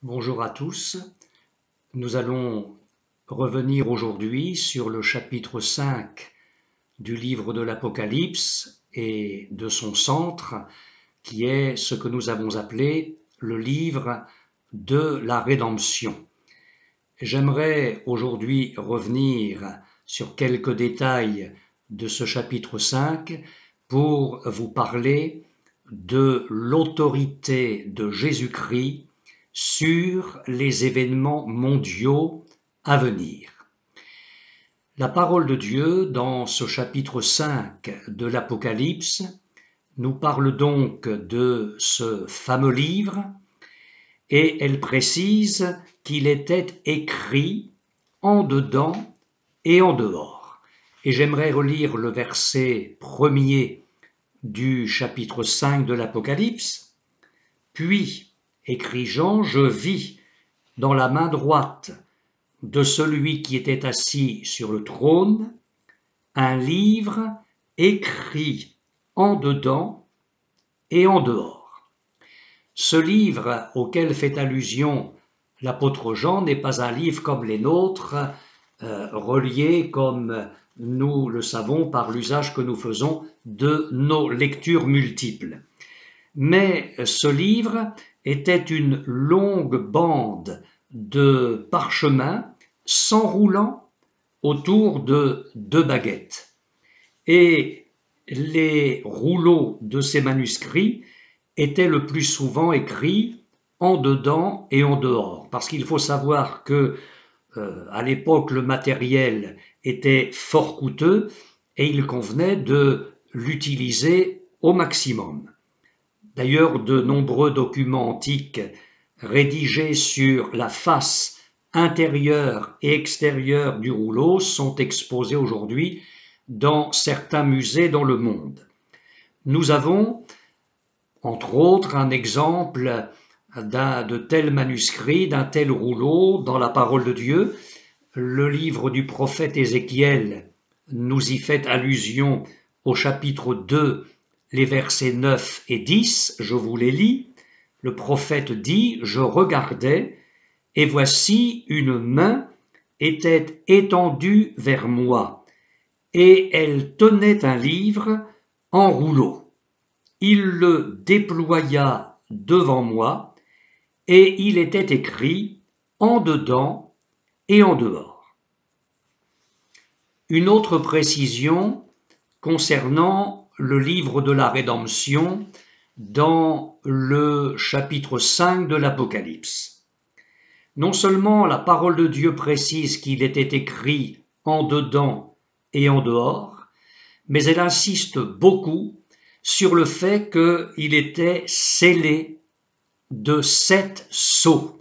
Bonjour à tous, nous allons revenir aujourd'hui sur le chapitre 5 du livre de l'Apocalypse et de son centre, qui est ce que nous avons appelé le livre de la rédemption. J'aimerais aujourd'hui revenir sur quelques détails de ce chapitre 5 pour vous parler de l'autorité de Jésus-Christ sur les événements mondiaux à venir. La parole de Dieu, dans ce chapitre 5 de l'Apocalypse, nous parle donc de ce fameux livre et elle précise qu'il était écrit en dedans et en dehors. Et j'aimerais relire le verset 1er du chapitre 5 de l'Apocalypse. Puis, écrit Jean, je vis dans la main droite de celui qui était assis sur le trône un livre écrit en dedans et en dehors. Ce livre auquel fait allusion l'apôtre Jean n'est pas un livre comme les nôtres, relié comme nous le savons par l'usage que nous faisons de nos lectures multiples. Mais ce livre était une longue bande de parchemin s'enroulant autour de 2 baguettes. Et les rouleaux de ces manuscrits étaient le plus souvent écrits en dedans et en dehors. Parce qu'il faut savoir que à l'époque, le matériel était fort coûteux et il convenait de l'utiliser au maximum. D'ailleurs, de nombreux documents antiques rédigés sur la face intérieure et extérieure du rouleau sont exposés aujourd'hui dans certains musées dans le monde. Nous avons, entre autres, un exemple de tel manuscrit, d'un tel rouleau dans la parole de Dieu. Le livre du prophète Ézéchiel nous y fait allusion au chapitre 2, les versets 9 et 10, je vous les lis. Le prophète dit, « Je regardais, et voici une main était étendue vers moi, et elle tenait un livre en rouleau. Il le déploya devant moi, et il était écrit en dedans et en dehors. » Une autre précision concernant le livre de la rédemption dans le chapitre 5 de l'Apocalypse. Non seulement la parole de Dieu précise qu'il était écrit en dedans et en dehors, mais elle insiste beaucoup sur le fait qu'il était scellé de 7 sceaux.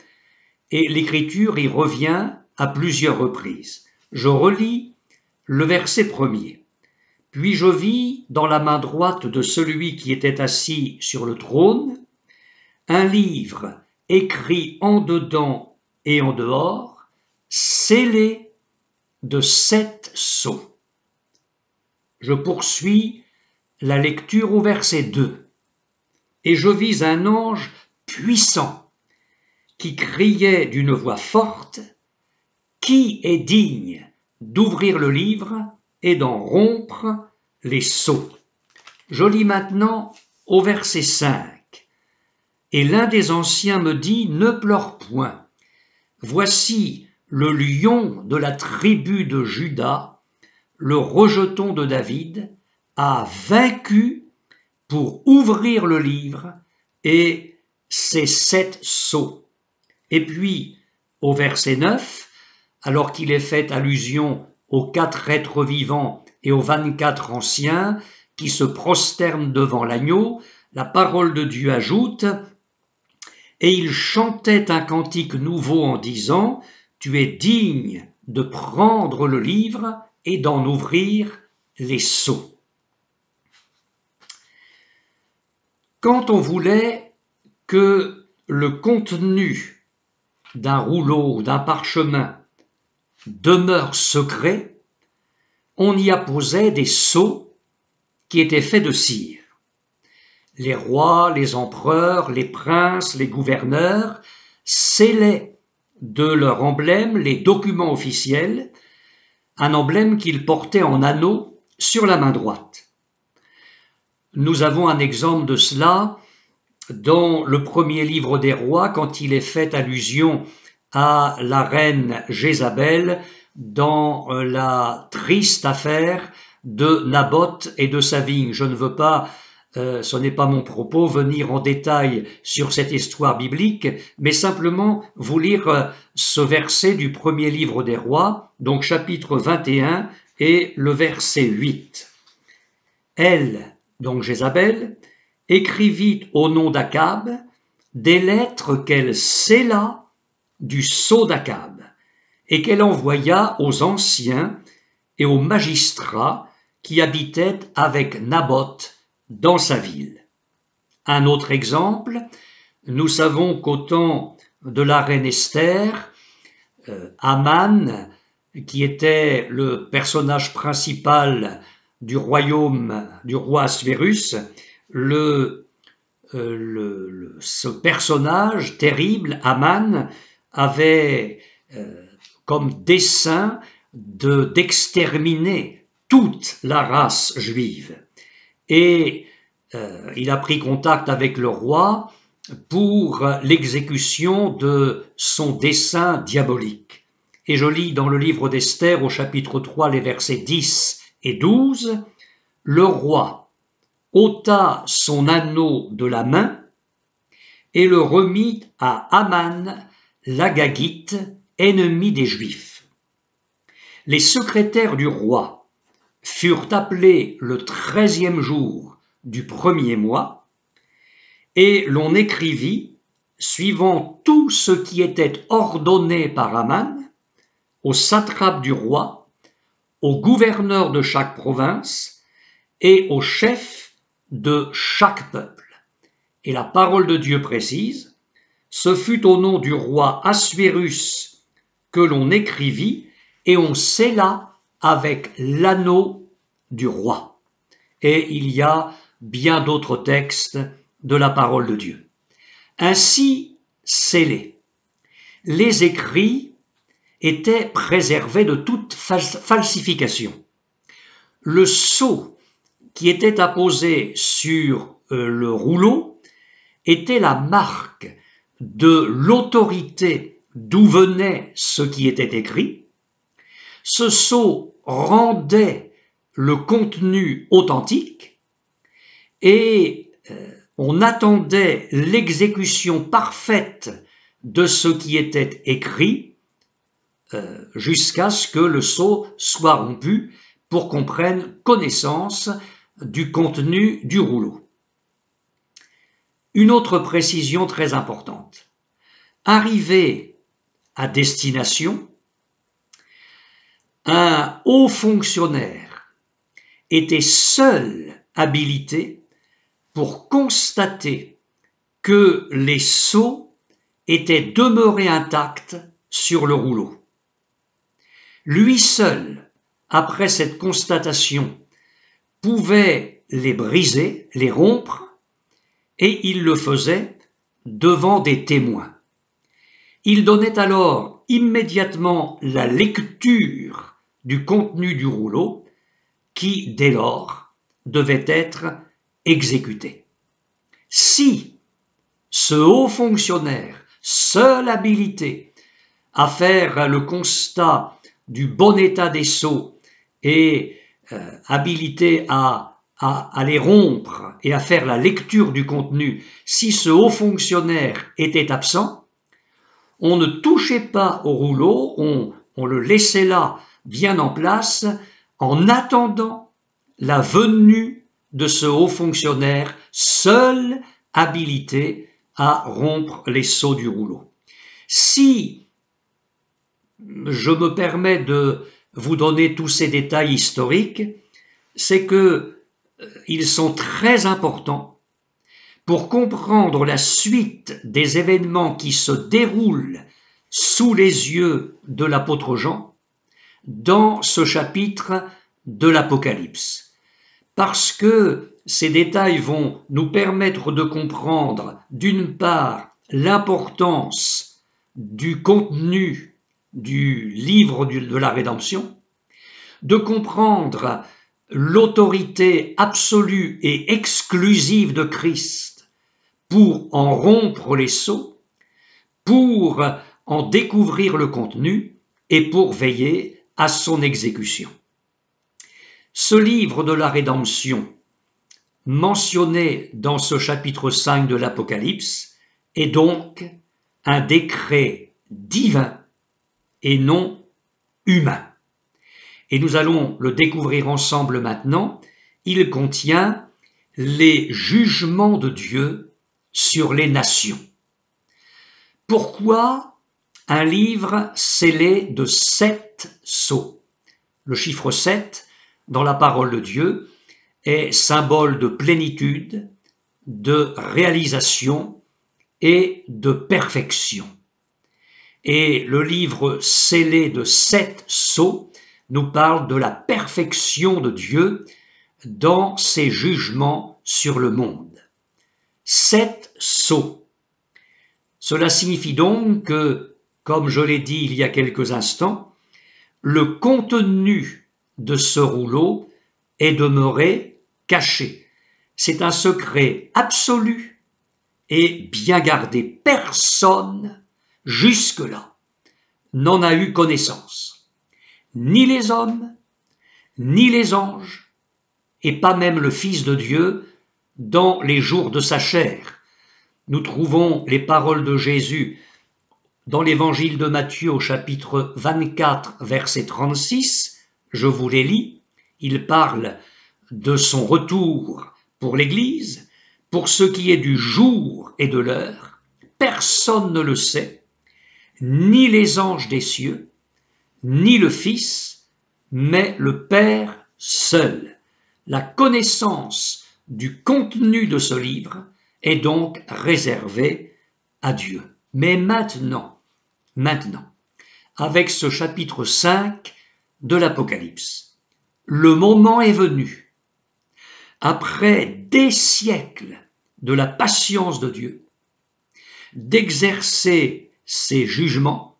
Et l'Écriture y revient à plusieurs reprises. Je relis le verset 1er. Puis je vis dans la main droite de celui qui était assis sur le trône un livre écrit en dedans et en dehors, scellé de 7 sceaux. Je poursuis la lecture au verset 2. Et je vis un ange puissant qui criait d'une voix forte, « Qui est digne d'ouvrir le livre et d'en rompre les sceaux ?» Je lis maintenant au verset 5. Et l'un des anciens me dit, « Ne pleure point. Voici le lion de la tribu de Juda, le rejeton de David, a vaincu pour ouvrir le livre et ses 7 sceaux. » Et puis, au verset 9, alors qu'il est fait allusion aux 4 êtres vivants et aux 24 anciens qui se prosternent devant l'agneau, la parole de Dieu ajoute « Et il chantait un cantique nouveau en disant « Tu es digne de prendre le livre et d'en ouvrir les sceaux. » Quand on voulait que le contenu d'un rouleau ou d'un parchemin demeure secret, on y apposait des sceaux qui étaient faits de cire. Les rois, les empereurs, les princes, les gouverneurs scellaient de leur emblème les documents officiels, un emblème qu'ils portaient en anneau sur la main droite. Nous avons un exemple de cela dans le premier livre des rois, quand il est fait allusion à la reine Jézabel dans la triste affaire de Naboth et de sa vigne. Je ne veux pas, ce n'est pas mon propos, venir en détail sur cette histoire biblique, mais simplement vous lire ce verset du premier livre des rois, donc chapitre 21 et le verset 8. Elle, donc Jézabel, écrivit au nom d'Akab des lettres qu'elle scella du sceau d'Akab et qu'elle envoya aux anciens et aux magistrats qui habitaient avec Naboth dans sa ville. Un autre exemple, nous savons qu'au temps de la reine Esther, Haman, qui était le personnage principal du royaume du roi Assuérus, ce personnage terrible, Haman, avait comme dessein d'exterminer toute la race juive. Et il a pris contact avec le roi pour l'exécution de son dessein diabolique. Et je lis dans le livre d'Esther au chapitre 3 les versets 10 et 12, « Le roi ôta son anneau de la main et le remit à Haman l'Agagite, ennemi des Juifs. Les secrétaires du roi furent appelés le 13e jour du premier mois, et l'on écrivit, suivant tout ce qui était ordonné par Haman, aux satrapes du roi, aux gouverneurs de chaque province et aux chefs de chaque peuple. Et la parole de Dieu précise, ce fut au nom du roi Assuérus que l'on écrivit et on scella avec l'anneau du roi. Et il y a bien d'autres textes de la parole de Dieu. Ainsi scellés, les écrits étaient préservés de toute falsification. Le sceau qui était apposé sur le rouleau était la marque de l'autorité d'où venait ce qui était écrit. Ce sceau rendait le contenu authentique et on attendait l'exécution parfaite de ce qui était écrit jusqu'à ce que le sceau soit rompu pour qu'on prenne connaissance du contenu du rouleau. Une autre précision très importante. Arrivé à destination, un haut fonctionnaire était seul habilité pour constater que les sceaux étaient demeurés intacts sur le rouleau. Lui seul, après cette constatation, pouvait les briser, les rompre, et il le faisait devant des témoins. Il donnait alors immédiatement la lecture du contenu du rouleau qui, dès lors, devait être exécuté. Si ce haut fonctionnaire, seul habilité à faire le constat du bon état des sceaux et habilité à les rompre et à faire la lecture du contenu, si ce haut fonctionnaire était absent, on ne touchait pas au rouleau, on le laissait là bien en place en attendant la venue de ce haut fonctionnaire seul habilité à rompre les sceaux du rouleau. Si je me permets de vous donner tous ces détails historiques, c'est qu'ils sont très importants pour comprendre la suite des événements qui se déroulent sous les yeux de l'apôtre Jean dans ce chapitre de l'Apocalypse. Parce que ces détails vont nous permettre de comprendre, d'une part, l'importance du contenu du livre de la rédemption, de comprendre l'autorité absolue et exclusive de Christ pour en rompre les sceaux, pour en découvrir le contenu et pour veiller à son exécution. Ce livre de la rédemption, mentionné dans ce chapitre 5 de l'Apocalypse, est donc un décret divin et non humain. Et nous allons le découvrir ensemble maintenant. Il contient les jugements de Dieu sur les nations. Pourquoi un livre scellé de 7 sceaux? Le chiffre 7, dans la parole de Dieu, est symbole de plénitude, de réalisation et de perfection. Et le livre scellé de 7 sceaux nous parle de la perfection de Dieu dans ses jugements sur le monde. 7 sceaux. Cela signifie donc que, comme je l'ai dit il y a quelques instants, le contenu de ce rouleau est demeuré caché. C'est un secret absolu et bien gardé. Personne, jusque-là, n'en a eu connaissance. Ni les hommes, ni les anges, et pas même le Fils de Dieu dans les jours de sa chair. Nous trouvons les paroles de Jésus dans l'évangile de Matthieu au chapitre 24, verset 36. Je vous les lis. Il parle de son retour pour l'Église. Pour ce qui est du jour et de l'heure, personne ne le sait, ni les anges des cieux, ni le Fils, mais le Père seul. La connaissance du contenu de ce livre est donc réservée à Dieu. Mais maintenant, avec ce chapitre 5 de l'Apocalypse, le moment est venu, après des siècles de la patience de Dieu, d'exercer ses jugements.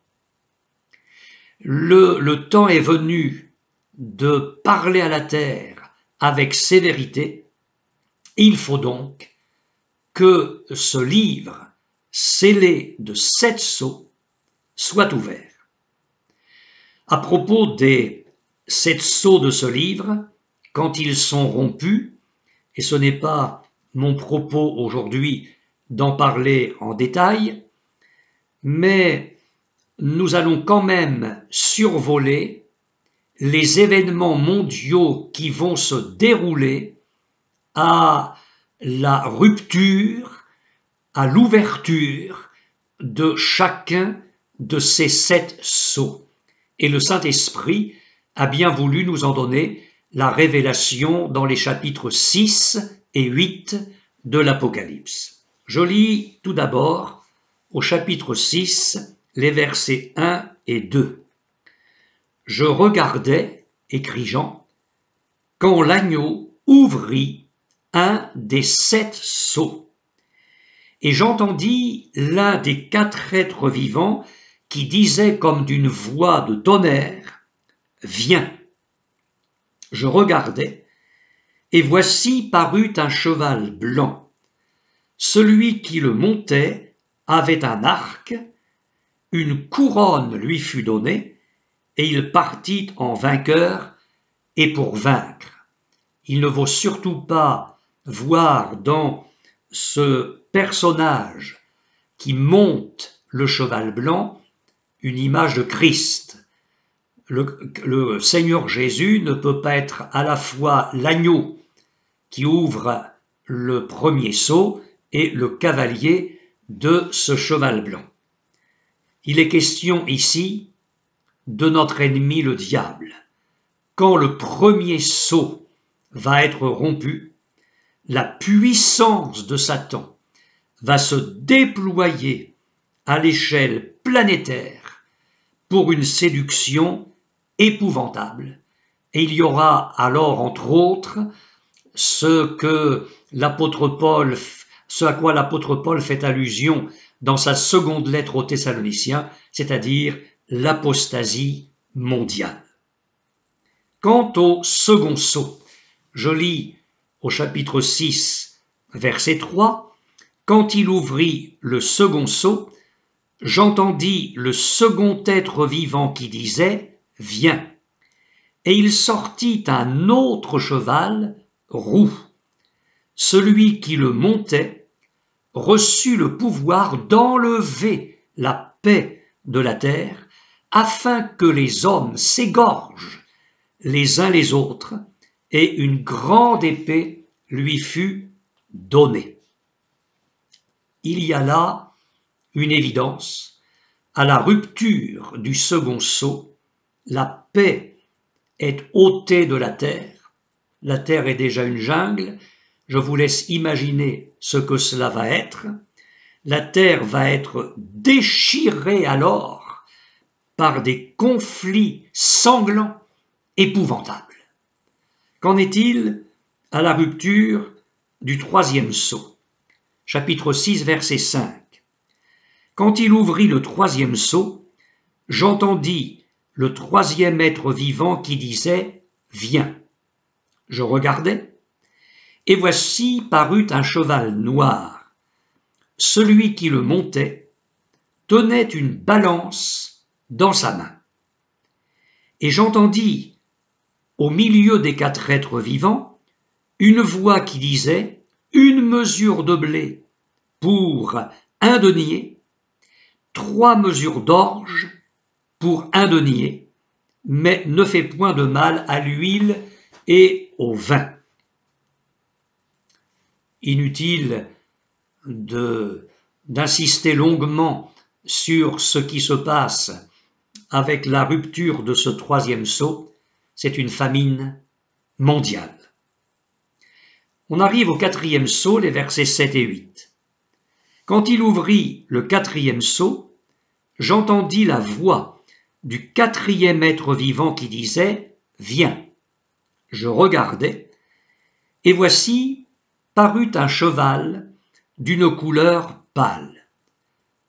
Le temps est venu de parler à la terre avec sévérité. Il faut donc que ce livre, scellé de 7 sceaux, soit ouvert. À propos des 7 sceaux de ce livre, quand ils sont rompus, et ce n'est pas mon propos aujourd'hui d'en parler en détail, mais nous allons quand même survoler les événements mondiaux qui vont se dérouler à la rupture, à l'ouverture de chacun de ces 7 sceaux. Et le Saint-Esprit a bien voulu nous en donner la révélation dans les chapitres 6 et 8 de l'Apocalypse. Je lis tout d'abord au chapitre 6, les versets 1 et 2. Je regardais, écrit Jean, quand l'agneau ouvrit un des 7 sceaux. Et j'entendis l'un des 4 êtres vivants qui disait comme d'une voix de tonnerre, « Viens !» Je regardai, et voici parut un cheval blanc. Celui qui le montait avait un arc, une couronne lui fut donnée, et il partit en vainqueur et pour vaincre. Il ne faut surtout pas voir dans ce personnage qui monte le cheval blanc une image de Christ. Le Seigneur Jésus ne peut pas être à la fois l'agneau qui ouvre le premier sceau et le cavalier de ce cheval blanc. Il est question ici de notre ennemi le diable. Quand le premier sceau va être rompu, la puissance de Satan va se déployer à l'échelle planétaire pour une séduction épouvantable. Et il y aura alors, entre autres, ce à quoi l'apôtre Paul fait allusion dans sa seconde lettre aux Thessaloniciens, c'est-à-dire l'apostasie mondiale. Quant au second sceau, je lis au chapitre 6, verset 3, « Quand il ouvrit le second sceau, j'entendis le second être vivant qui disait « Viens !» Et il sortit un autre cheval roux. Celui qui le montait reçut le pouvoir d'enlever la paix de la terre, afin que les hommes s'égorgent les uns les autres, et une grande épée lui fut donnée. » Il y a là une évidence. À la rupture du second sceau, la paix est ôtée de la terre. La terre est déjà une jungle. Je vous laisse imaginer ce que cela va être. La terre va être déchirée alors par des conflits sanglants, épouvantables. Qu'en est-il à la rupture du troisième sceau? Chapitre 6, verset 5. Quand il ouvrit le troisième sceau, j'entendis le troisième être vivant qui disait « Viens !» Je regardai, et voici parut un cheval noir. Celui qui le montait tenait une balance dans sa main. Et j'entendis, au milieu des quatre êtres vivants, une voix qui disait « Une mesure de blé pour un denier, 3 mesures d'orge pour un denier, mais ne fais point de mal à l'huile et au vin. » Inutile d'insister longuement sur ce qui se passe avec la rupture de ce troisième sceau. C'est une famine mondiale. On arrive au quatrième sceau, les versets 7 et 8. Quand il ouvrit le quatrième sceau, j'entendis la voix du quatrième être vivant qui disait « Viens !» Je regardai, et voici parut un cheval d'une couleur pâle.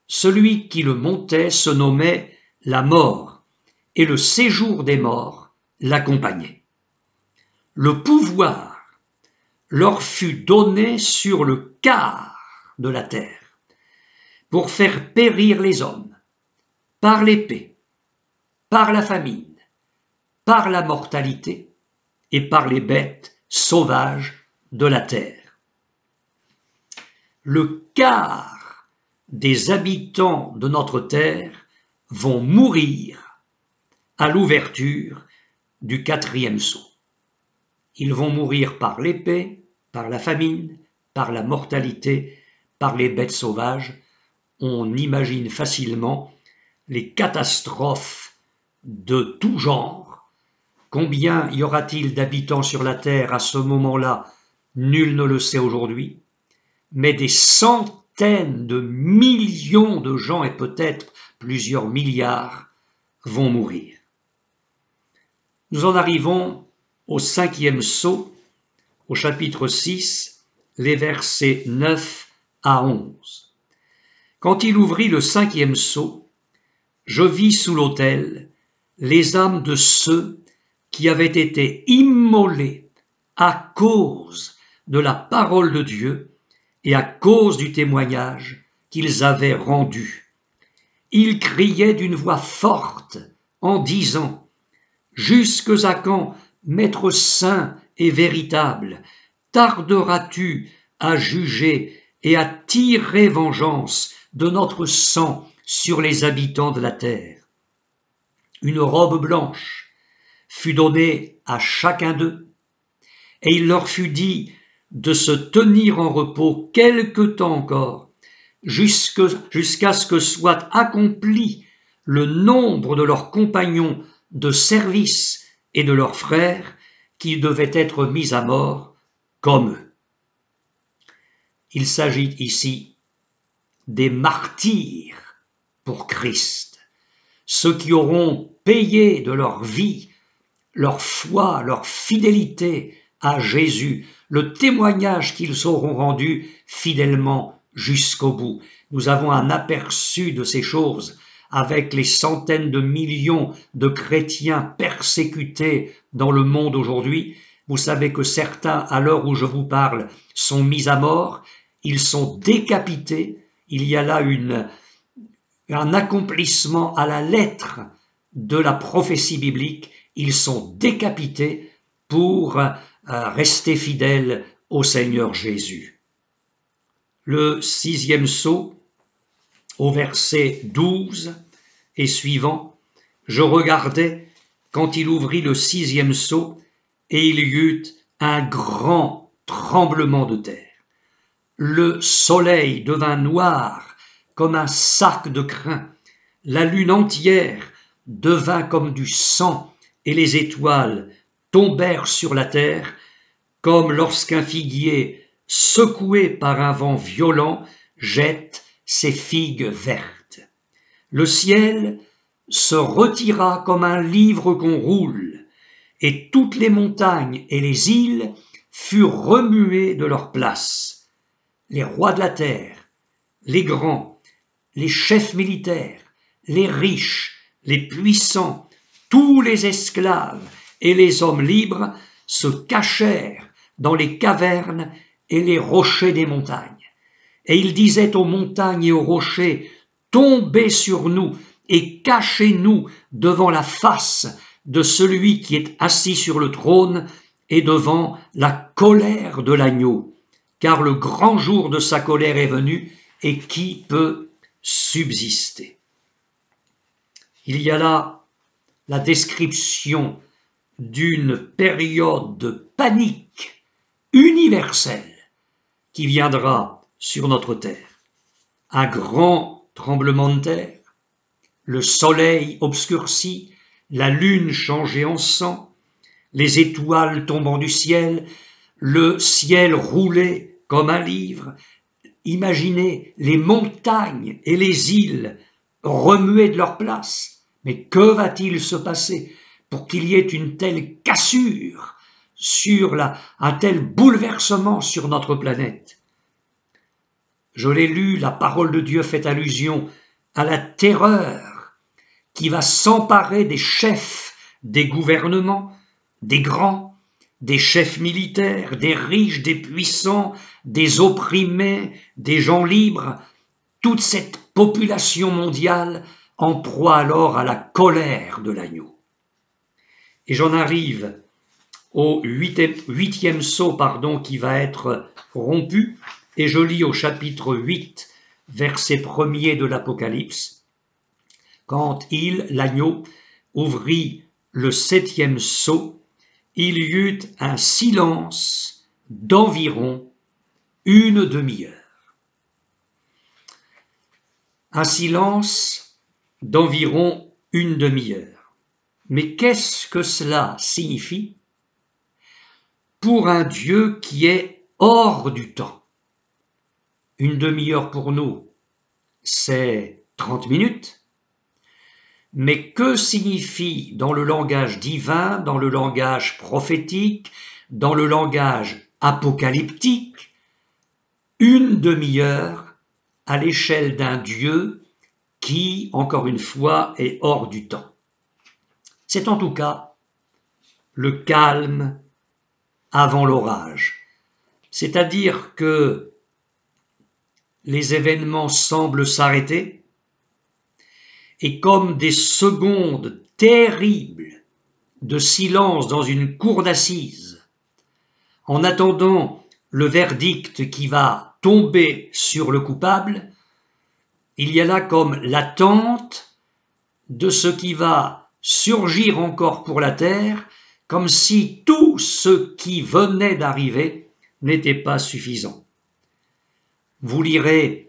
Celui qui le montait se nommait la mort, et le séjour des morts l'accompagnait. Le pouvoir leur fut donné sur le quart de la terre, pour faire périr les hommes, par l'épée, par la famine, par la mortalité et par les bêtes sauvages de la terre. Le quart des habitants de notre terre vont mourir à l'ouverture du quatrième sceau. Ils vont mourir par l'épée, par la famine, par la mortalité, par les bêtes sauvages. On imagine facilement les catastrophes de tout genre. Combien y aura-t-il d'habitants sur la terre à ce moment-là? Nul ne le sait aujourd'hui. Mais des centaines de millions de gens, et peut-être plusieurs milliards, vont mourir. Nous en arrivons au cinquième sceau, au chapitre 6, les versets 9 à 11. Quand il ouvrit le cinquième sceau, je vis sous l'autel les âmes de ceux qui avaient été immolés à cause de la parole de Dieu et à cause du témoignage qu'ils avaient rendu. Ils criaient d'une voix forte en disant « Jusques à quand, Maître saint et véritable, tarderas-tu à juger et à tirer vengeance de notre sang sur les habitants de la terre ?» Une robe blanche fut donnée à chacun d'eux, et il leur fut dit de se tenir en repos quelque temps encore, jusqu'à ce que soit accompli le nombre de leurs compagnons de service et de leurs frères qui devaient être mis à mort comme eux. Il s'agit ici des martyrs pour Christ, ceux qui auront payé de leur vie, leur foi, leur fidélité à Jésus, le témoignage qu'ils auront rendu fidèlement jusqu'au bout. Nous avons un aperçu de ces choses avec les centaines de millions de chrétiens persécutés dans le monde aujourd'hui. Vous savez que certains, à l'heure où je vous parle, sont mis à mort, ils sont décapités. Il y a là un accomplissement à la lettre de la prophétie biblique. Ils sont décapités pour rester fidèles au Seigneur Jésus. Le 6e sceau, au verset 12 et suivant, je regardais quand il ouvrit le 6e sceau, et il y eut un grand tremblement de terre. Le soleil devint noir comme un sac de crin, la lune entière devint comme du sang, et les étoiles tombèrent sur la terre, comme lorsqu'un figuier, secoué par un vent violent, jette ses figues vertes. Le ciel se retira comme un livre qu'on roule, et toutes les montagnes et les îles furent remuées de leur place. Les rois de la terre, les grands, les chefs militaires, les riches, les puissants, tous les esclaves et les hommes libres se cachèrent dans les cavernes et les rochers des montagnes. Et ils disaient aux montagnes et aux rochers, tombez sur nous et cachez-nous devant la face de celui qui est assis sur le trône et devant la colère de l'agneau, car le grand jour de sa colère est venu, et qui peut subsister? Il y a là la description d'une période de panique universelle qui viendra sur notre terre. Un grand tremblement de terre, le soleil obscurci, la lune changée en sang, les étoiles tombant du ciel, le ciel roulé comme un livre. Imaginez les montagnes et les îles remuées de leur place. Mais que va-t-il se passer pour qu'il y ait une telle cassure, un tel bouleversement sur notre planète? Je l'ai lu, la parole de Dieu fait allusion à la terreur qui va s'emparer des chefs des gouvernements, des grands, des chefs militaires, des riches, des puissants, des opprimés, des gens libres, toute cette population mondiale en proie alors à la colère de l'agneau. Et j'en arrive au huitième sceau qui va être rompu, et je lis au chapitre 8, verset 1er de l'Apocalypse. Quand l'agneau, ouvrit le 7e sceau, il y eut un silence d'environ une demi-heure. Un silence d'environ une demi-heure. Mais qu'est-ce que cela signifie pour un Dieu qui est hors du temps? Une demi-heure pour nous, c'est 30 minutes. Mais que signifie dans le langage divin, dans le langage prophétique, dans le langage apocalyptique, une demi-heure à l'échelle d'un Dieu qui, encore une fois, est hors du temps? C'est en tout cas le calme avant l'orage. C'est-à-dire que les événements semblent s'arrêter, et comme des secondes terribles de silence dans une cour d'assises, en attendant le verdict qui va tomber sur le coupable, il y a là comme l'attente de ce qui va surgir encore pour la terre, comme si tout ce qui venait d'arriver n'était pas suffisant. Vous lirez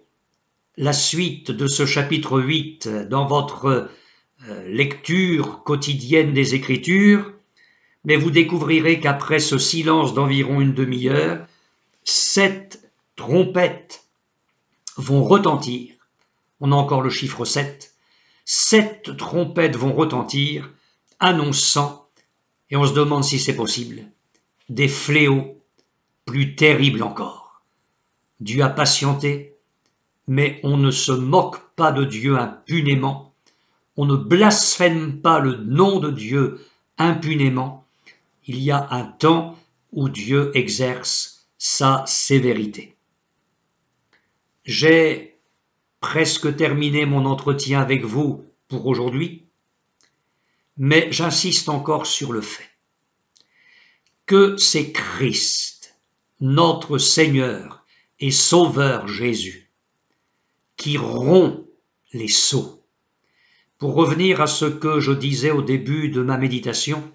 la suite de ce chapitre 8 dans votre lecture quotidienne des Écritures, mais vous découvrirez qu'après ce silence d'environ une demi-heure, 7 trompettes vont retentir. On a encore le chiffre 7. 7 trompettes vont retentir, annonçant, et on se demande si c'est possible, des fléaux plus terribles encore. Dieu a patienté mais on ne se moque pas de Dieu impunément, on ne blasphème pas le nom de Dieu impunément. Il y a un temps où Dieu exerce sa sévérité. J'ai presque terminé mon entretien avec vous pour aujourd'hui, mais j'insiste encore sur le fait que c'est Christ, notre Seigneur et Sauveur Jésus, qui rompt les sceaux. Pour revenir à ce que je disais au début de ma méditation,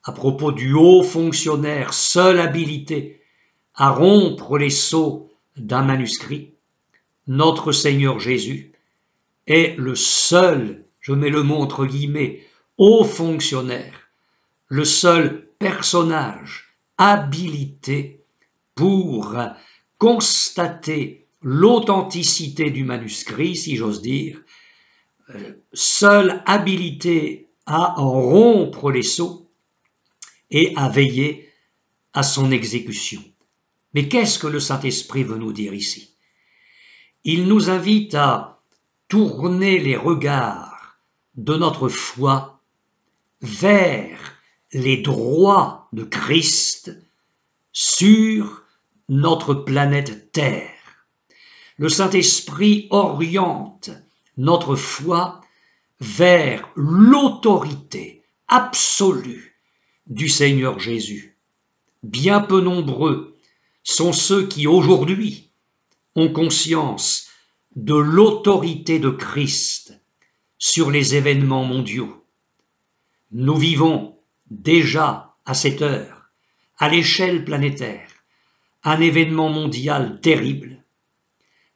à propos du haut fonctionnaire seul habilité à rompre les sceaux d'un manuscrit, notre Seigneur Jésus est le seul, je mets le mot entre guillemets, haut fonctionnaire, le seul personnage habilité pour constater l'authenticité du manuscrit, si j'ose dire, seul habilité à en rompre les sceaux et à veiller à son exécution. Mais qu'est-ce que le Saint-Esprit veut nous dire ici? Il nous invite à tourner les regards de notre foi vers les droits de Christ sur notre planète Terre. Le Saint-Esprit oriente notre foi vers l'autorité absolue du Seigneur Jésus. Bien peu nombreux sont ceux qui aujourd'hui ont conscience de l'autorité de Christ sur les événements mondiaux. Nous vivons déjà à cette heure, à l'échelle planétaire, un événement mondial terrible,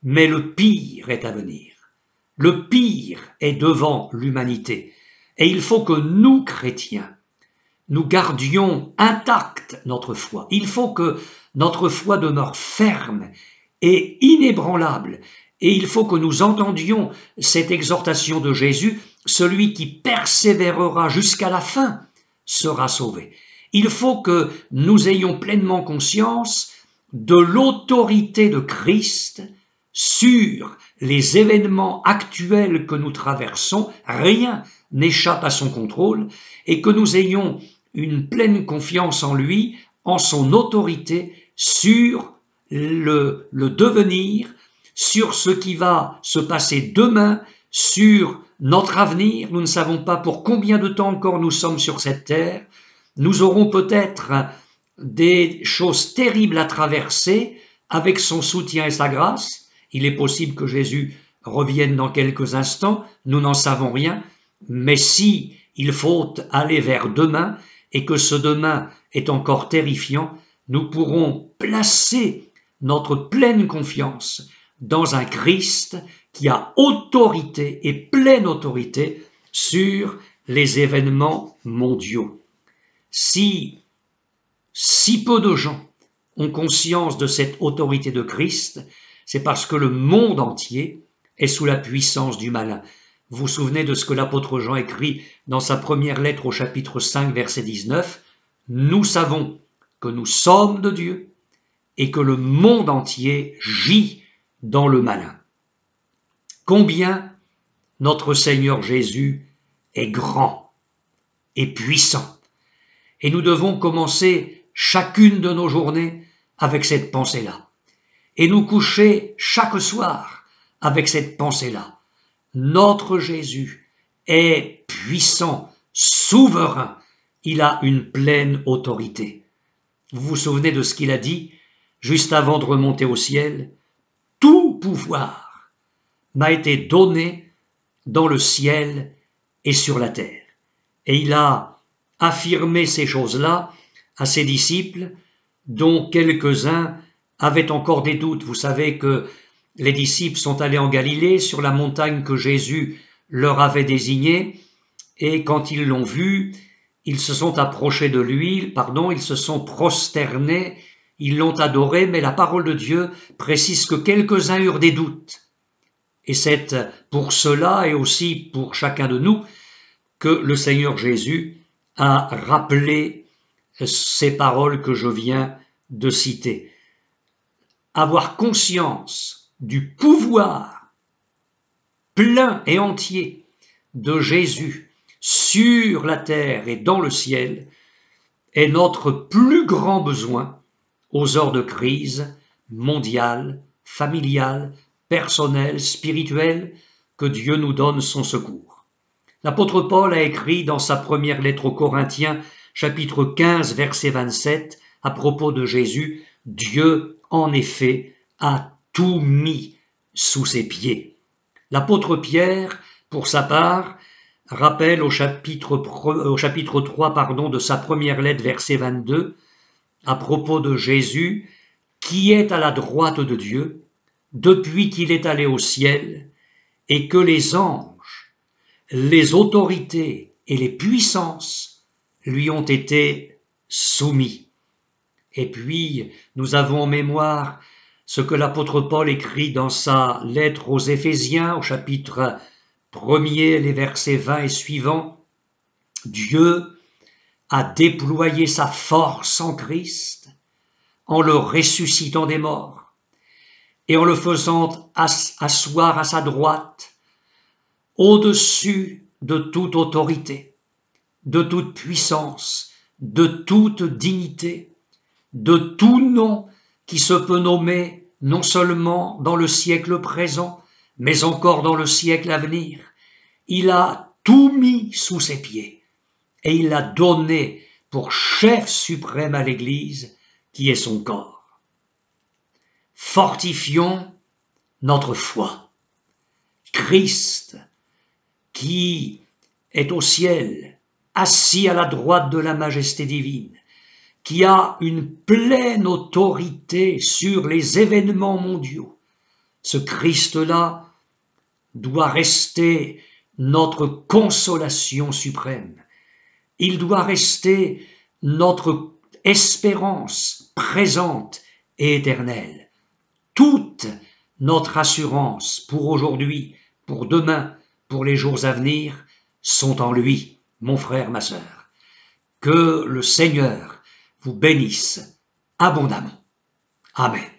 mais le pire est à venir. Le pire est devant l'humanité, et il faut que nous, chrétiens, nous gardions intacte notre foi. Il faut que notre foi demeure ferme et inébranlable. Et il faut que nous entendions cette exhortation de Jésus, celui qui persévérera jusqu'à la fin sera sauvé. Il faut que nous ayons pleinement conscience de l'autorité de Christ sur les événements actuels que nous traversons. Rien n'échappe à son contrôle, et que nous ayons une pleine confiance en lui, en son autorité sur le devenir, sur ce qui va se passer demain, sur notre avenir. Nous ne savons pas pour combien de temps encore nous sommes sur cette terre. Nous aurons peut-être des choses terribles à traverser avec son soutien et sa grâce. Il est possible que Jésus revienne dans quelques instants, nous n'en savons rien, mais si il faut aller vers demain, et que ce demain est encore terrifiant, nous pourrons placer notre pleine confiance dans un Christ qui a autorité et pleine autorité sur les événements mondiaux. Si peu de gens ont conscience de cette autorité de Christ, c'est parce que le monde entier est sous la puissance du malin. Vous vous souvenez de ce que l'apôtre Jean écrit dans sa première lettre au chapitre 5, verset 19 ? Nous savons que nous sommes de Dieu et que le monde entier gît dans le malin. Combien notre Seigneur Jésus est grand et puissant. Et nous devons commencer chacune de nos journées avec cette pensée-là. Et nous coucher chaque soir avec cette pensée-là. Notre Jésus est puissant, souverain. Il a une pleine autorité. Vous vous souvenez de ce qu'il a dit juste avant de remonter au ciel ? Tout pouvoir m'a été donné dans le ciel et sur la terre. Et il a affirmé ces choses-là à ses disciples, dont quelques-uns avaient encore des doutes. Vous savez que les disciples sont allés en Galilée, sur la montagne que Jésus leur avait désignée, et quand ils l'ont vu, ils se sont approchés de lui, ils se sont prosternés, ils l'ont adoré, mais la parole de Dieu précise que quelques-uns eurent des doutes. Et c'est pour cela, et aussi pour chacun de nous, que le Seigneur Jésus a rappelé ces paroles que je viens de citer. Avoir conscience du pouvoir plein et entier de Jésus sur la terre et dans le ciel est notre plus grand besoin aux heures de crise mondiale, familiale, personnelle, spirituelle, que Dieu nous donne son secours. L'apôtre Paul a écrit dans sa première lettre aux Corinthiens, chapitre 15, verset 27, à propos de Jésus, « Dieu, en effet, a tout mis sous ses pieds ». L'apôtre Pierre, pour sa part, rappelle au chapitre 3 de sa première lettre, verset 22, à propos de Jésus, qui est à la droite de Dieu, depuis qu'il est allé au ciel, et que les anges, les autorités et les puissances lui ont été soumis. Et puis, nous avons en mémoire ce que l'apôtre Paul écrit dans sa lettre aux Éphésiens, au chapitre 1er, les versets 20 et suivants. Dieu a déployé sa force en Christ, en le ressuscitant des morts, et en le faisant asseoir à sa droite, au-dessus de toute autorité, de toute puissance, de toute dignité, de tout nom qui se peut nommer non seulement dans le siècle présent, mais encore dans le siècle à venir. Il a tout mis sous ses pieds et il l'a donné pour chef suprême à l'Église qui est son corps. Fortifions notre foi. Christ, qui est au ciel, assis à la droite de la majesté divine, qui a une pleine autorité sur les événements mondiaux. Ce Christ-là doit rester notre consolation suprême. Il doit rester notre espérance présente et éternelle. Toute notre assurance pour aujourd'hui, pour demain, pour les jours à venir, sont en lui, mon frère, ma sœur. Que le Seigneur vous bénisse abondamment. Amen.